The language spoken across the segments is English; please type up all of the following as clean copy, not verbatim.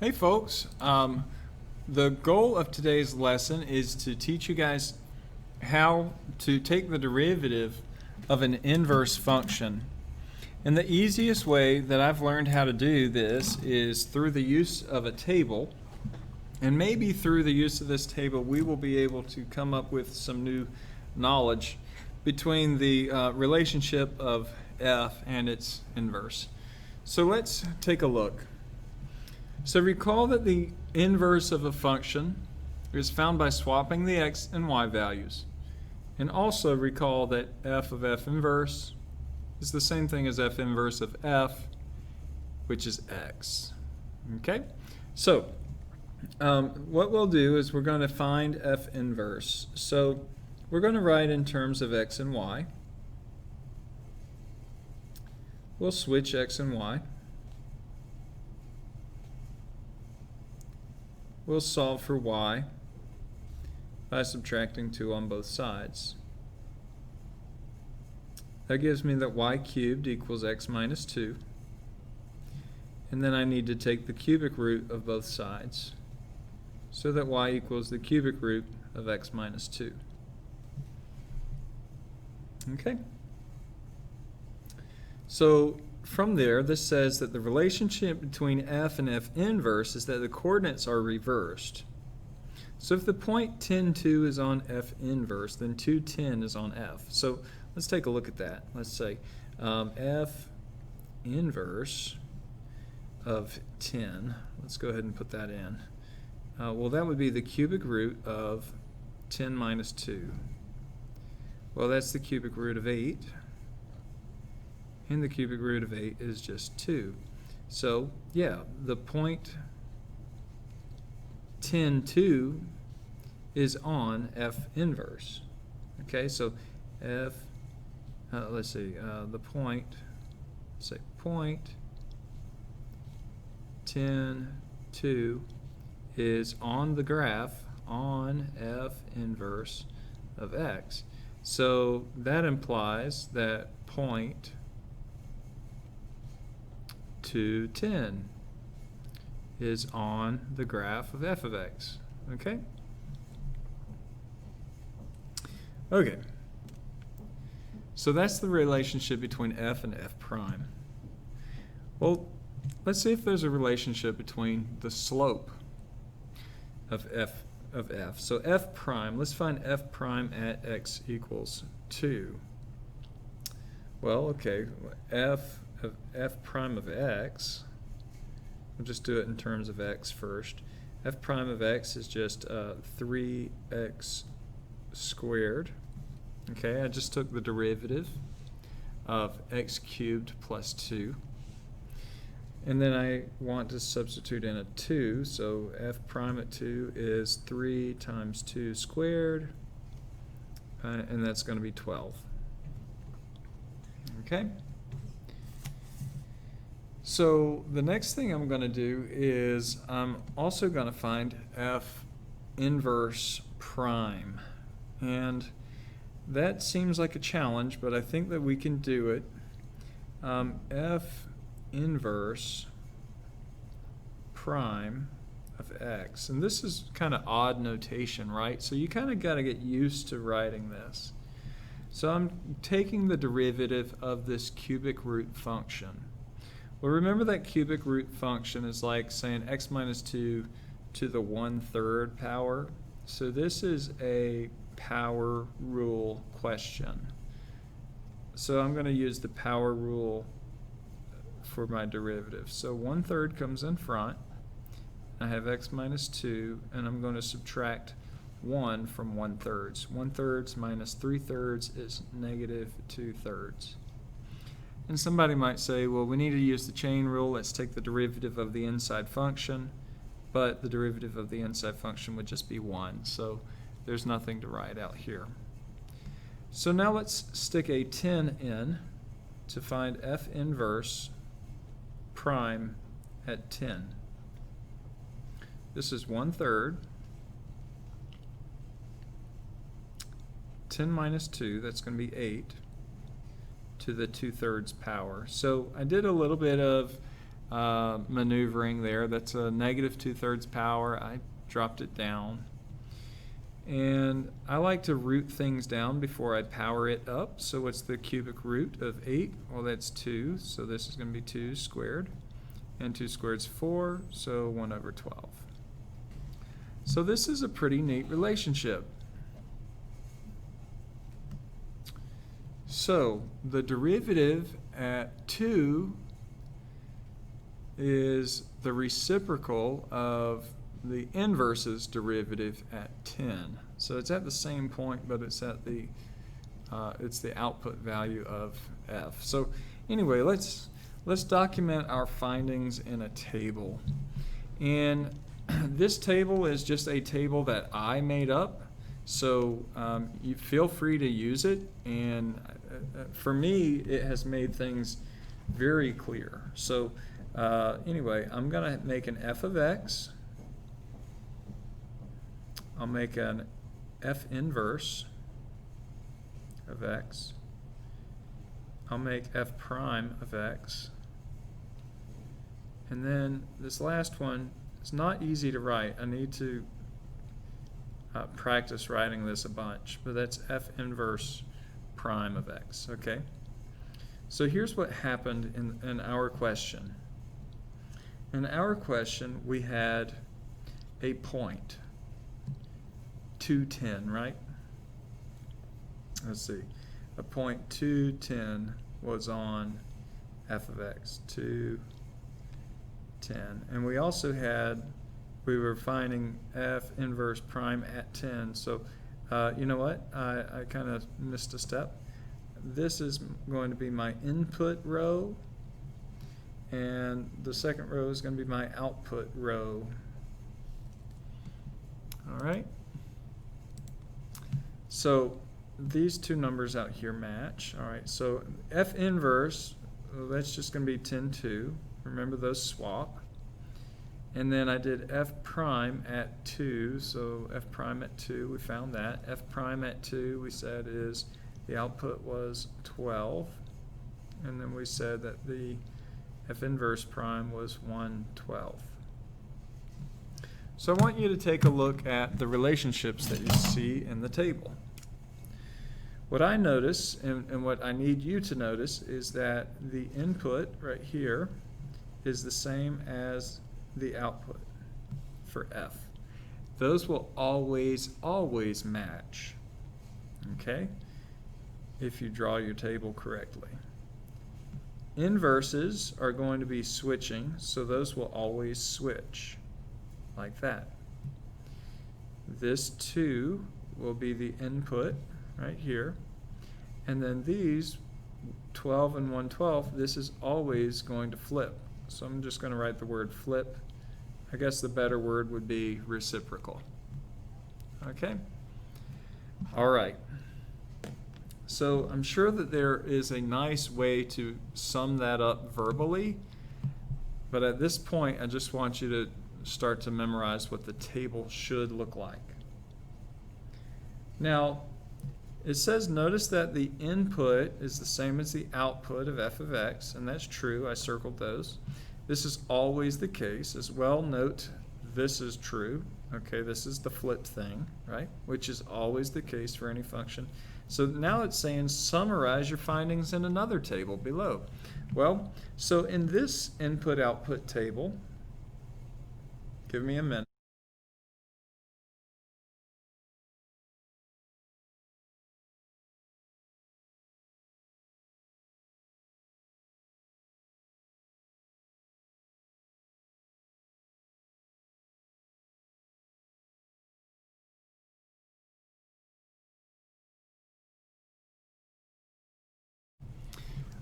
Hey folks, the goal of today's lesson is to teach you guys how to take the derivative of an inverse function. And the easiest way that I've learned how to do this is through the use of a table. And maybe through the use of this table we will be able to come up with some new knowledge between the relationship of f and its inverse. So let's take a look. So recall that the inverse of a function is found by swapping the x and y values. And also recall that f of f inverse is the same thing as f inverse of f, which is x. Okay? So what we'll do is we're going to find f inverse. So we're going to write in terms of x and y. We'll switch x and y. We'll solve for y by subtracting 2 on both sides. That gives me that y cubed equals x minus 2. And then I need to take the cubic root of both sides so that y equals the cubic root of x minus 2. Okay? So from there, this says that the relationship between f and f inverse is that the coordinates are reversed. So if the point 10, 2 is on f inverse, then 2, 10 is on f. So let's take a look at that. Let's say f inverse of 10. Let's go ahead and put that in. Well, that would be the cubic root of 10 minus 2. Well, that's the cubic root of 8. And the cubic root of 8 is just 2. So, yeah, the point 10, 2 is on f inverse. Okay, so f, let's see, the point, say point 10, 2 is on the graph on f inverse of x. So that implies that point 2, 10 is on the graph of f of x. Okay? Okay. So that's the relationship between f and f prime. Well, let's see if there's a relationship between the slope of f of f. So f prime, let's find f prime at x equals 2. Well, okay, f of f prime of x, we'll just do it in terms of x first. F prime of x is just 3x squared. Okay, I just took the derivative of x cubed plus 2. And then I want to substitute in a 2, so f prime at 2 is 3 times 2 squared, and that's going to be 12. Okay? So the next thing I'm going to do is I'm also going to find f inverse prime. And that seems like a challenge, but I think that we can do it. F inverse prime of x. And this is kind of odd notation, right? So you kind of got to get used to writing this. So I'm taking the derivative of this cubic root function. Well, remember that cubic root function is like saying x minus 2 to the 1/3 power. So this is a power rule question. So I'm going to use the power rule for my derivative. So 1/3 comes in front. I have x minus 2, and I'm going to subtract 1 from 1/3. 1/3 minus 3/3 is negative 2/3. And somebody might say, well, we need to use the chain rule. Let's take the derivative of the inside function. But the derivative of the inside function would just be 1. So there's nothing to write out here. So now let's stick a 10 in to find f inverse prime at 10. This is 1/3. 10 minus 2, that's going to be 8. To the 2/3 power. So I did a little bit of maneuvering there. That's a negative 2/3 power. I dropped it down. And I like to root things down before I power it up. So what's the cubic root of 8? Well, that's 2. So this is going to be 2 squared. And 2 squared is 4, so 1/12. So this is a pretty neat relationship. So the derivative at 2 is the reciprocal of the inverse's derivative at 10. So it's at the same point, but it's at the output value of f. So anyway, let's document our findings in a table. And this table is just a table that I made up. So you feel free to use it. And for me, it has made things very clear. So anyway, I'm going to make an f of x. I'll make an f inverse of x. I'll make f prime of x. And then this last one is not easy to write. I need to practice writing this a bunch, but that's f inverse prime of x, okay? So here's what happened in our question. In our question, we had a point, 210, right? Let's see. A point 210 was on f of x, 210. And we also had, we were finding f inverse prime at 10. So you know what? I kind of missed a step. This is going to be my input row, and the second row is going to be my output row. All right. So these two numbers out here match. All right. So f inverse, well, that's just going to be 10, 2. Remember those swap. And then I did f prime at 2. So f prime at 2, we found that. F prime at 2, we said is the output was 12. And then we said that the f inverse prime was 1/12. So I want you to take a look at the relationships that you see in the table. What I notice, and what I need you to notice, is that the input right here is the same as the output for f. Those will always, always match, okay, if you draw your table correctly. Inverses are going to be switching, so those will always switch, like that. This 2 will be the input right here, and then these 12 and 1/12, this is always going to flip. So I'm just going to write the word flip. I guess the better word would be reciprocal. Okay? All right. So I'm sure that there is a nice way to sum that up verbally, but at this point I just want you to start to memorize what the table should look like. Now, it says, notice that the input is the same as the output of f of x, and that's true. I circled those. This is always the case. As well, note this is true. Okay, this is the flip thing, right? Which is always the case for any function. So now it's saying summarize your findings in another table below. Well, so in this input-output table, give me a minute.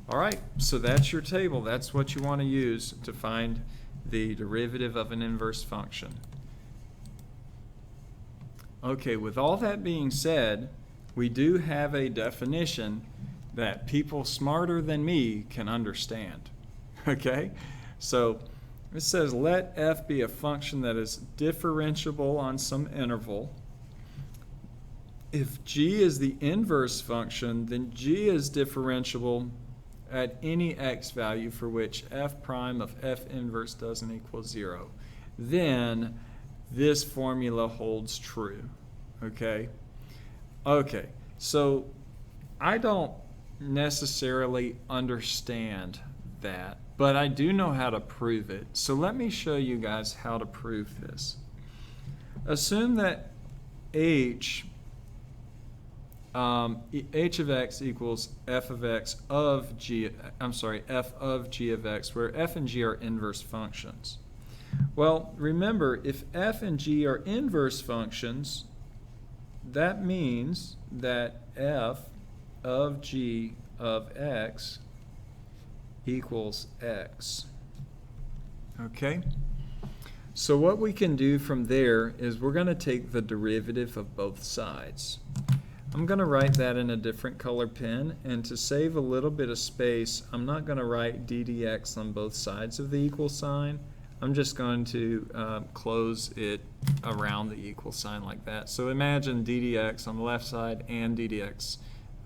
All right, so that's your table. That's what you want to use to find the derivative of an inverse function. Okay, with all that being said, we do have a definition that people smarter than me can understand. Okay, so it says let f be a function that is differentiable on some interval. If g is the inverse function, then g is differentiable at any x value for which f prime of f inverse doesn't equal 0, then this formula holds true. Okay? Okay, so I don't necessarily understand that, but I do know how to prove it. So let me show you guys how to prove this. Assume that h of x equals f of x of g, f of g of x, where f and g are inverse functions. Well, remember, if f and g are inverse functions, that means that f of g of x equals x. Okay? So what we can do from there is we're going to take the derivative of both sides. I'm going to write that in a different color pen, and to save a little bit of space, I'm not going to write d dx on both sides of the equal sign. I'm just going to close it around the equal sign like that. So imagine d dx on the left side and d dx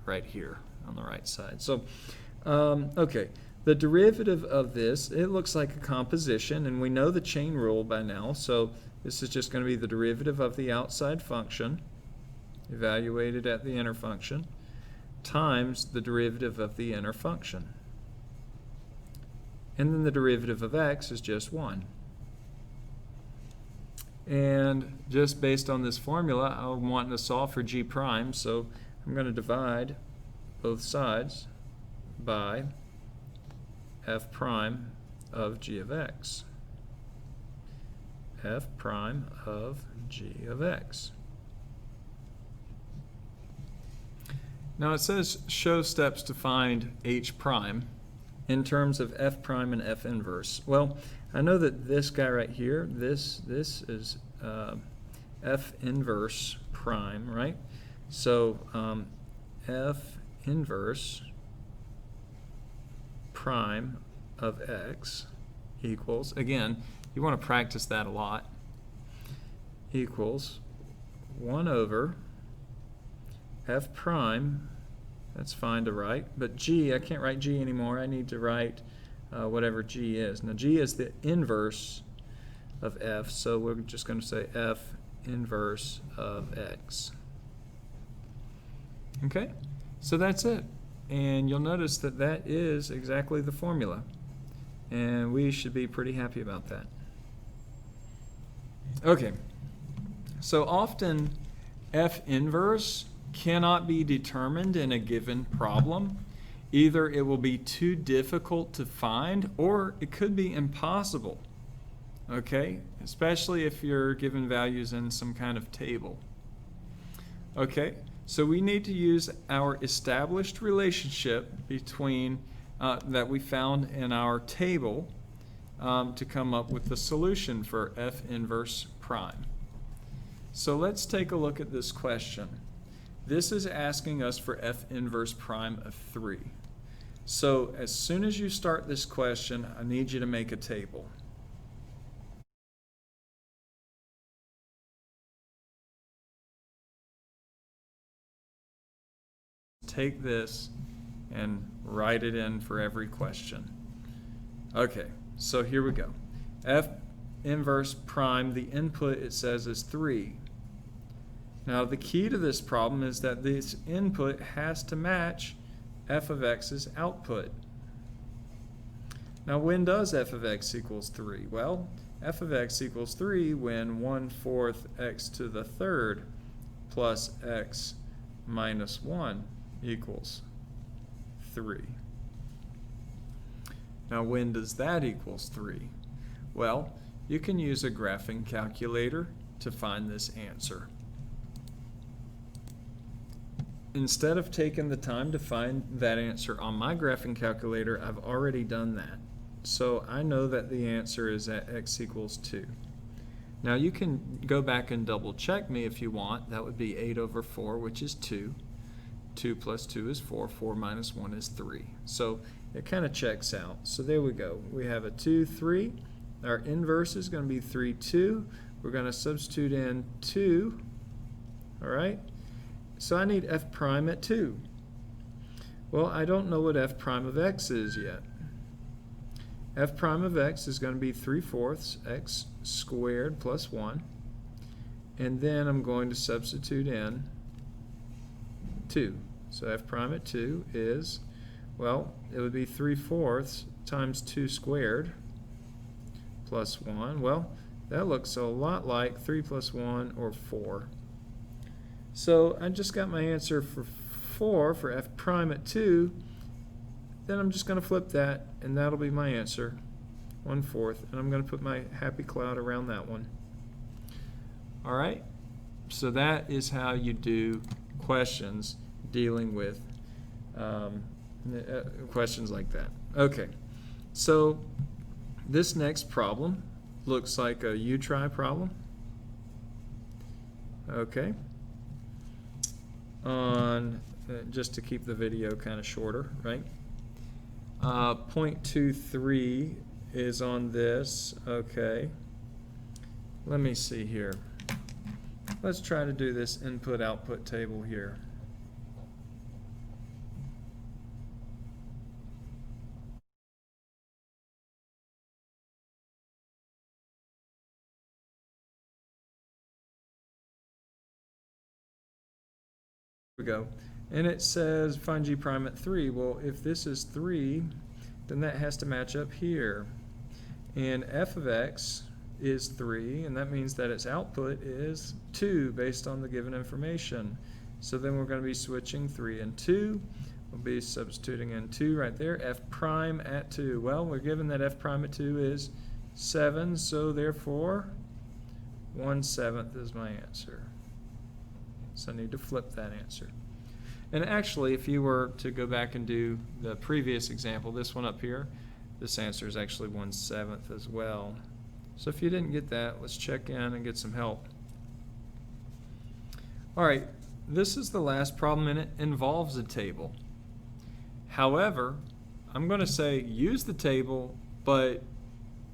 right here on the right side. So, okay, the derivative of this, it looks like a composition, and we know the chain rule by now, so this is just going to be the derivative of the outside function, evaluated at the inner function, times the derivative of the inner function. And then the derivative of x is just 1. And just based on this formula, I'm wanting to solve for g prime, so I'm going to divide both sides by f prime of g of x. F prime of g of x. Now it says show steps to find h prime in terms of f prime and f inverse. Well, I know that this guy right here, this is f inverse prime, right? So f inverse prime of x equals, again, you want to practice that a lot, equals 1 over f prime, that's fine to write, but g, I can't write g anymore, I need to write whatever g is. Now g is the inverse of f, so we're just going to say f inverse of x. Okay, so that's it. And you'll notice that that is exactly the formula. And we should be pretty happy about that. Okay, so often f inverse cannot be determined in a given problem. Either it will be too difficult to find, or it could be impossible. Okay, especially if you're given values in some kind of table. Okay, so we need to use our established relationship between that we found in our table to come up with the solution for f inverse prime. So let's take a look at this question. This is asking us for f inverse prime of 3. So as soon as you start this question, I need you to make a table. Take this and write it in for every question. Okay, so here we go. F inverse prime, the input it says is 3. Now the key to this problem is that this input has to match f of x's output. Now when does f of x equals 3? Well, f of x equals 3 when 1/4 x to the third plus x minus 1 equals 3. Now when does that equals 3? Well, you can use a graphing calculator to find this answer. Instead of taking the time to find that answer on my graphing calculator, I've already done that. So I know that the answer is at x equals 2. Now you can go back and double check me if you want. That would be 8 over 4, which is 2. 2 plus 2 is 4. 4 minus 1 is 3. So it kind of checks out. So there we go. We have a 2, 3. Our inverse is going to be 3, 2. We're going to substitute in 2. All right? So I need f prime at 2. Well, I don't know what f prime of x is yet. F prime of x is going to be 3/4 x squared plus 1. And then I'm going to substitute in 2. So f prime at 2 is, well, it would be 3/4 times 2 squared plus 1. Well, that looks a lot like 3 plus 1 or 4. So I just got my answer for 4 for f prime at 2. Then I'm just going to flip that, and that'll be my answer, 1/4. And I'm going to put my happy cloud around that one. All right, so that is how you do questions dealing with questions like that. Okay, so this next problem looks like a you-try problem. Okay, on just to keep the video kind of shorter, right? 0.23 is on this. Okay, let me see here. Let's try to do this input-output table here. Here we go. And it says find g prime at 3. Well, if this is 3, then that has to match up here. And f of x is 3, and that means that its output is 2 based on the given information. So then we're going to be switching 3 and 2. We'll be substituting in 2 right there. F prime at 2. Well, we're given that f prime at 2 is 7, so therefore 1/7 is my answer. So I need to flip that answer. And actually, if you were to go back and do the previous example, this one up here, this answer is actually 1/7 as well. So if you didn't get that, let's check in and get some help. All right, this is the last problem, and it involves a table. However, I'm going to say use the table, but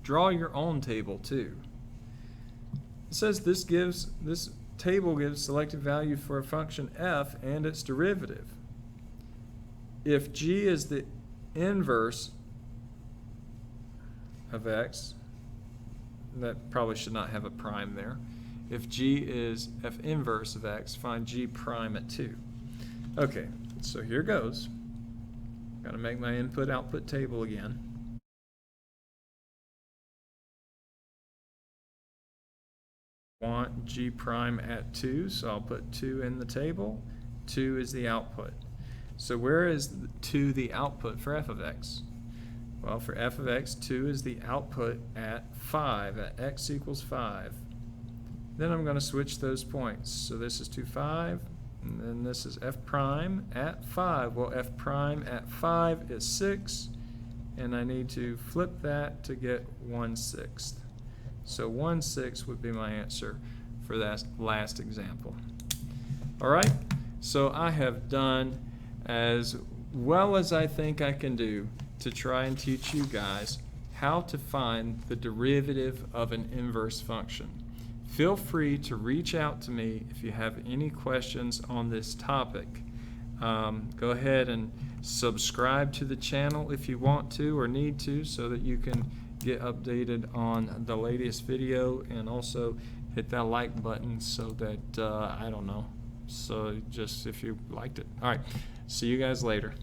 draw your own table too. It says this table gives selected value for a function f and its derivative. If g is the inverse of x, that probably should not have a prime there. If g is f inverse of x, find g prime at 2. Okay, so here goes. Got to make my input-output table again. Want g prime at 2, so I'll put 2 in the table. 2 is the output. So where is 2 the output for f of x? Well, for f of x, 2 is the output at 5, at x equals 5. Then I'm going to switch those points. So this is 2, 5, and then this is f prime at 5. Well, f prime at 5 is 6, and I need to flip that to get 1/6. So 1/6 would be my answer for that last example. All right, so I have done as well as I think I can do to try and teach you guys how to find the derivative of an inverse function. Feel free to reach out to me if you have any questions on this topic. Go ahead and subscribe to the channel if you want to or need to, so that you can get updated on the latest video, and also hit that like button so that I don't know, so just if you liked it. All right, see you guys later.